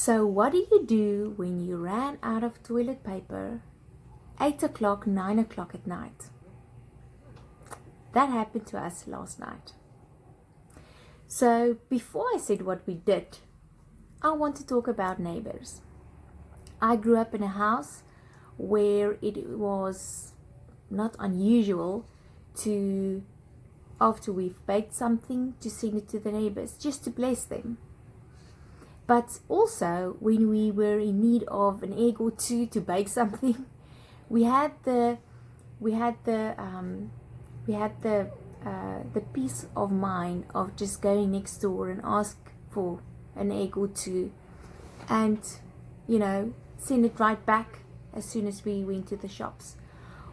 So what do you do when you ran out of toilet paper 8 o'clock, 9 o'clock at night? That happened to us last night. So before I said what we did, I want to talk about neighbors. I grew up in a house where it was not unusual to, after we've baked something, to send it to the neighbors just to bless them. But also when we were in need of an egg or two to bake something, we had the peace of mind of just going next door and ask for an egg or two, and send it right back as soon as we went to the shops,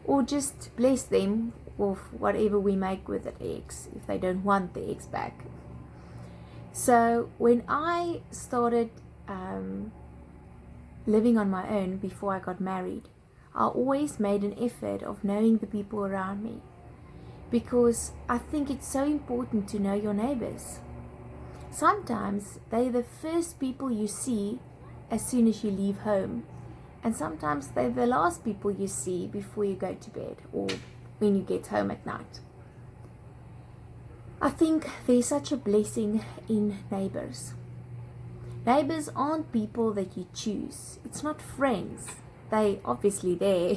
or just bless them with whatever we make with the eggs if they don't want the eggs back. So when I started living on my own before I got married, I always made an effort of knowing the people around me, because I think it's so important to know your neighbors. Sometimes they're the first people you see as soon as you leave home, and sometimes they're the last people you see before you go to bed or when you get home at night. I think there's such a blessing in neighbors. Neighbors aren't people that you choose. It's not friends. They obviously there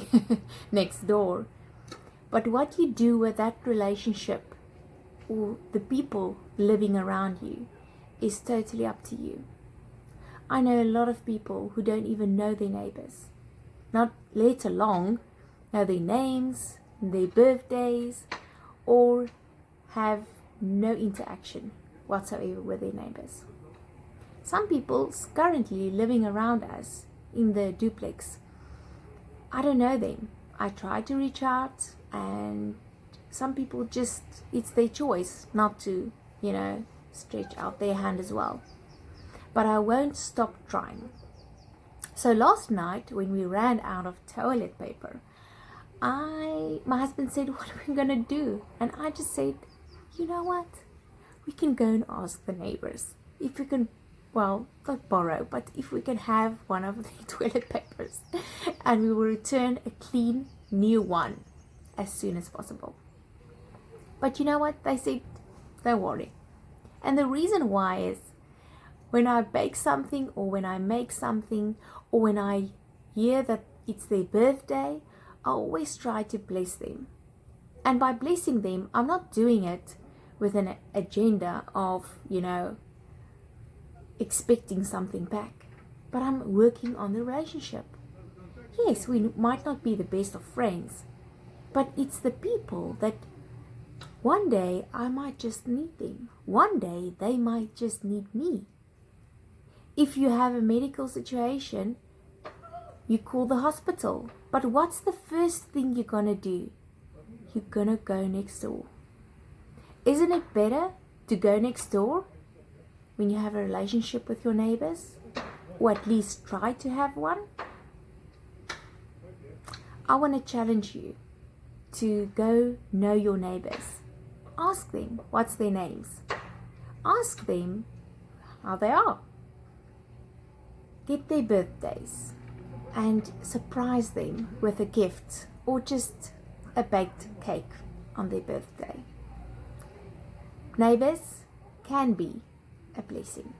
next door. But what you do with that relationship or the people living around you is totally up to you. I know a lot of people who don't even know their neighbors, not let alone know their names, their birthdays, or have no interaction whatsoever with their neighbors. Some people currently living around us in the duplex, I don't know them. I try to reach out, and some people just, it's their choice not to, stretch out their hand as well. But I won't stop trying. So last night when we ran out of toilet paper, my husband said, what are we gonna do? And I just said, you know what? We can go and ask the neighbors if we can, well, not borrow, but if we can have one of the toilet papers, and we will return a clean new one as soon as possible. But you know what? They said, don't worry. And the reason why is, when I bake something or when I make something or when I hear that it's their birthday, I always try to bless them. And by blessing them, I'm not doing it with an agenda of, expecting something back. But I'm working on the relationship. Yes, we might not be the best of friends, but it's the people that one day I might just need them. One day they might just need me. If you have a medical situation, you call the hospital. But what's the first thing you're gonna do? You're gonna go next door. Isn't it better to go next door when you have a relationship with your neighbors? Or at least try to have one? I want to challenge you to go know your neighbors. Ask them what's their names. Ask them how they are. Get their birthdays and surprise them with a gift or just a baked cake on their birthday. Neighbors can be a blessing.